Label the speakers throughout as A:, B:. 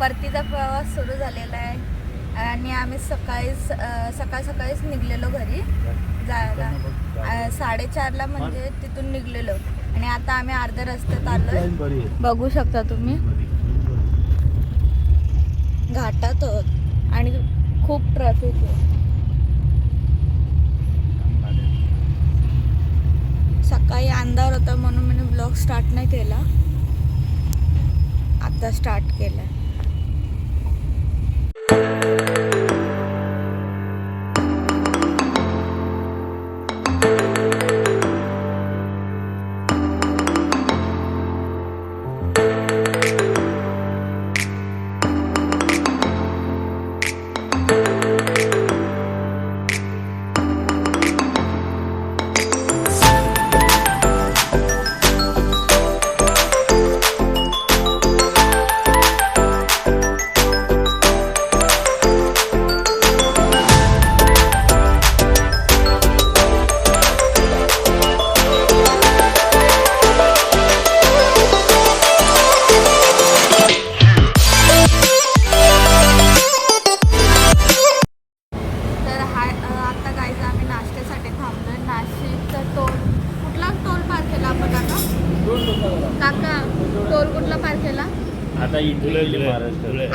A: परतीचा प्रवास सुरू झालेला आहे आणि आम्ही सकाळीच निघलेलो घरी जायला 4:30ला म्हणजे तिथून निघलेलो आणि आता आम्ही अर्ध्या रस्त्यात आलोय. बघू शकता तुम्ही घाटात आहोत आणि खूप ट्रॅफिक आहे. सकाळी अंधार होता म्हणून मी ब्लॉग स्टार्ट नाही केला, आता स्टार्ट केला.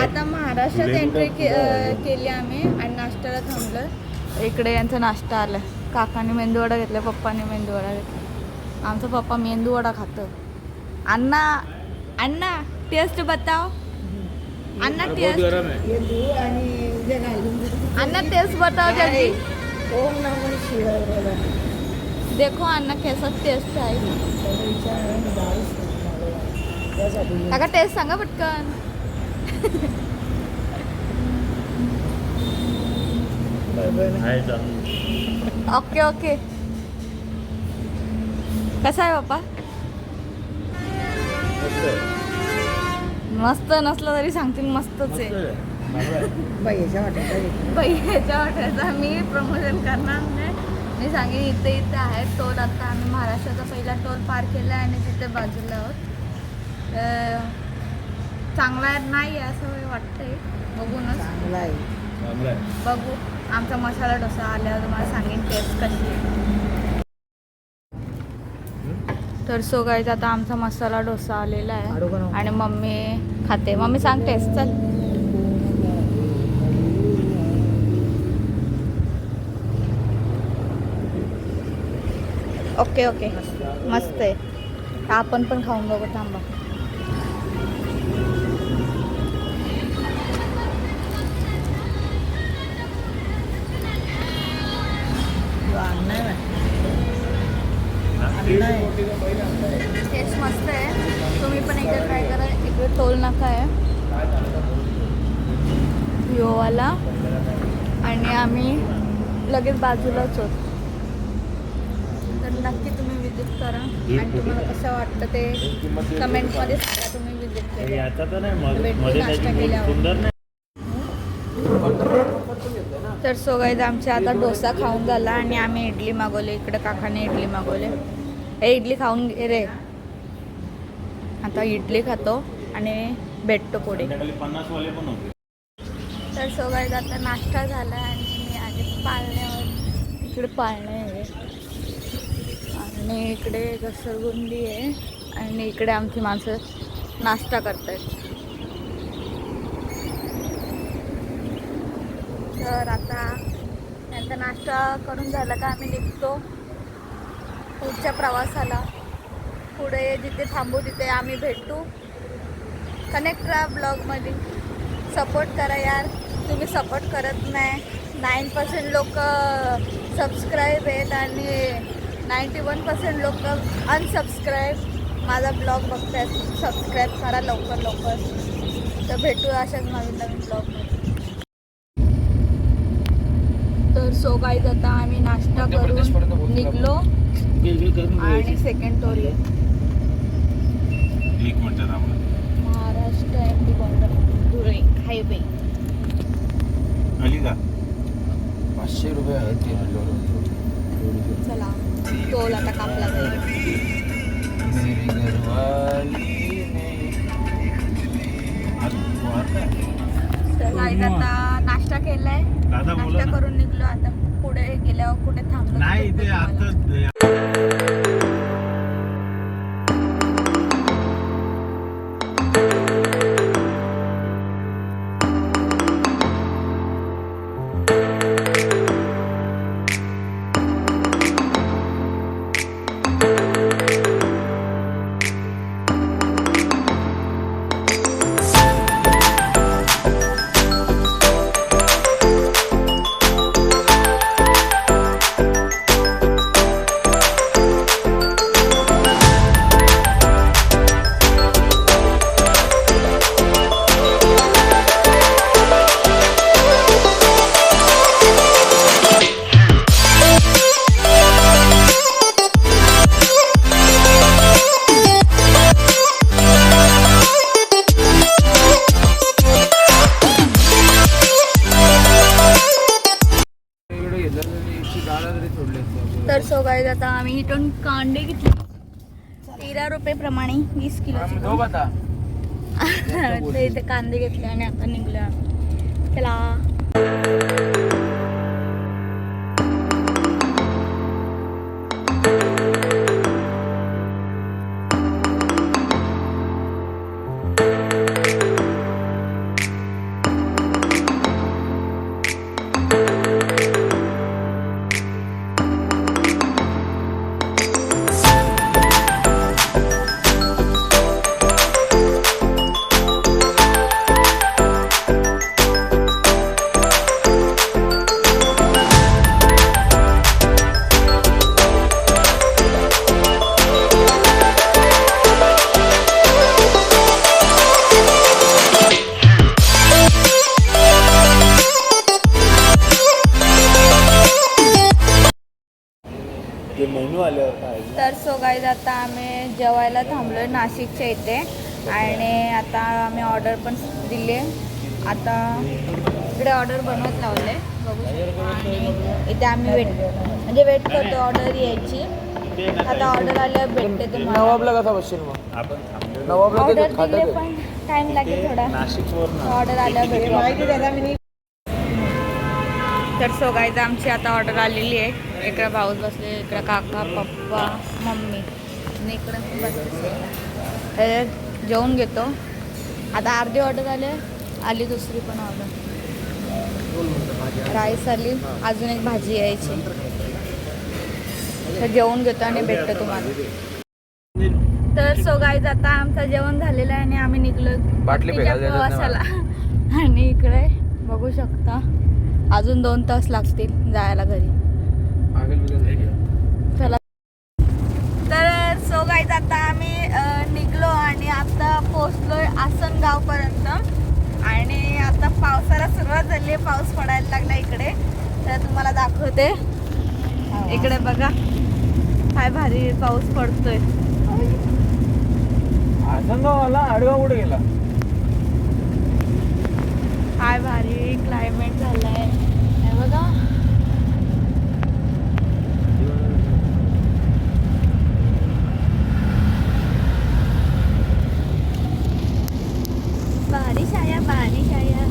A: आता महाराष्ट्रात एंट्री केली आम्ही आणि नाश्त्याला थांबलो. इकडे यांचा नाश्ता आला. काकाने मेंदूवडा घेतला, पप्पाने मेंदूवडा घेतला. आमचा पप्पा मेंदूवडा खातो. अण्णा अण्णा टेस्ट बताओ. अण्णा टेस्ट अण्णा टेस्ट बताओ जल्दी. देखो अण्णा कैसा टेस्ट आहे. काका टेस्ट सांगा पटकन. Okay okay. कसा आहे बाप्पा? मस्त नसलं तरी सांगतील मस्तच आहे. भैयाच्या हॉटेलचा मी प्रमोशन करणार नाही. मी सांगेन इथे आहे टोल. आता आम्ही महाराष्ट्राचा पहिला टोल पार केला आणि तिथे बाजूला आहोत. चांगला नाही आहे असं वाटतंय. बघूनच बघू. आमचा मसाला डोसा आल्यावर तुम्हाला सांगेन टेस्ट कशी आहे. तर सो गाईज आता आमचा मसाला डोसा आलेला आहे आणि मम्मी खाते. मम्मी सांग टेस्ट. चल. ओके ओके मस्त आहे. आपण पण खाऊन बघू. थांबा. टेस्ट मस्त आहे. तुम्ही पण एकदा ट्राय करा. इकडे टोल नाका आहे योवाला आणि आम्ही लगेच बाजूलाच आहोत. तर नक्की तुम्ही विजिट करा आणि तुम्हाला कसं वाटतं ते कमेंटमध्ये सांगा. तुम्ही विजिट करा नाश्ता केल्यावर. तर सो गाईज आमचे आता डोसा खाऊन झाला आणि आम्ही इडली मागवली. इकडे काकाने इडली मागवले. हे इडली खाऊन घे रे. आता इडली खातो आणि भेटतो पुढे. तर सो गाईज आता नाश्ता झाला आणि मी आधी पाळण्यावर. इकडे पाळणे आहे आणि इकडे घसरगुंडी आहे आणि इकडे आमची माणसं नाश्ता करतात. तर आता त्यांचा नाश्ता करून झाला का आम्ही निघतो पुढच्या प्रवासाला. पुढे जिथे थांबू तिथे आम्ही भेटू. कनेक्ट राहा ब्लॉगमध्ये. सपोर्ट करा यार. तुम्ही सपोर्ट करत नाही. 9% लोक सबस्क्राईब आहेत आणि 91% लोक अनसबस्क्राईब. माझा ब्लॉग बघतायत. सबस्क्राईब करा लवकर. तर भेटू अशाच नवीन ब्लॉगमध्ये. तर सो गाईज आता आम्ही नाश्ता करून निघलो आणि second toll Maharashtra MP border Dhule highway.
B: आली का? 500 रुपये आहेत ते.
A: चला टोल आता कापला जाईल.
B: मेरी घरवाली ने
A: तर गाईज आता नाश्ता केलाय, नाश्ता करून निघलो. आता पुढे गेल्यावर कुठे थांबलो
B: नाही ते आता
A: तर सो गाईज आता आम्ही इथून कांदे घेतले 13 रुपये प्रमाणे 20 किलो. ते इथे कांदे घेतले आणि आता निघलो आम्ही. चला.
B: मेनू आल्यावर काय
A: तर सो गाईज आता आम्ही जेवायला थांबलोय नाशिकच्या इथे आणि आता आम्ही ऑर्डर पण दिली आहे. आता इकडे ऑर्डर बनवत लावले बघू शकता आणि इथे आम्ही वेट करतो ऑर्डर यायची. आता ऑर्डर आल्यावर भेटते तुम्हाला.
C: नवाबला कसा बसशील मग
B: आपण
C: नवाबला
A: ऑर्डर
C: ते खातं
A: दिले
C: ते.
A: पण टाइम लागेल थोडा.
B: नाशिकवरून
A: ऑर्डर आल्यावर भेटू. तर सो गाईज आमची आता ऑर्डर आलेली आहे. इकडे भाऊच बसले, इकडे काका पप्पा मम्मी आणि इकडे बसले. जेवून घेतो. आता अर्धी ऑर्डर आली दुसरी पण ऑर्डर. राईस आली, अजून एक भाजी यायची. तर जेवून घेतो आणि भेटतो तुम्हाला. तर सो गाईज आता आमचं जेवण झालेलं आहे आणि आम्ही निघलो
C: बाटली
A: तिच्या
C: फेकायला देतात नाही
A: प्रवासाला. आणि इकडे बघू शकता अजून 2 तास लागतील जायला घरी. चला. तर सो गाईज आता आम्ही निघलो आणि आता पोहोचलोय आसनगावपर्यंत. आणि आता पावसाला सुरुवात झाली आहे, पाऊस पडायला लागला इकडे. तर तुम्हाला दाखवते. इकडे बघा काय भारी पाऊस पडतोय.
C: आसनगावला आडगाव कुठे गेला?
A: काय भारी क्लायमेट झालंय हे बघा. बारिश आया बारिश आया.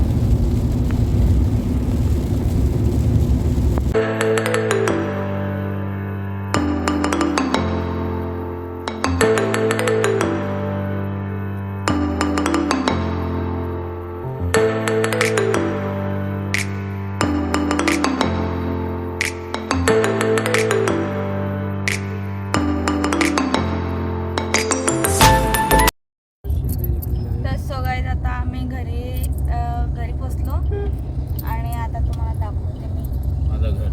A: तर सो गाईज आता आम्ही घरी पोचलो आणि आता तुम्हाला दाखवते मी.
B: माझं घर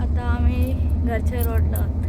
A: आता आम्ही घरच्या रोडला आहोत.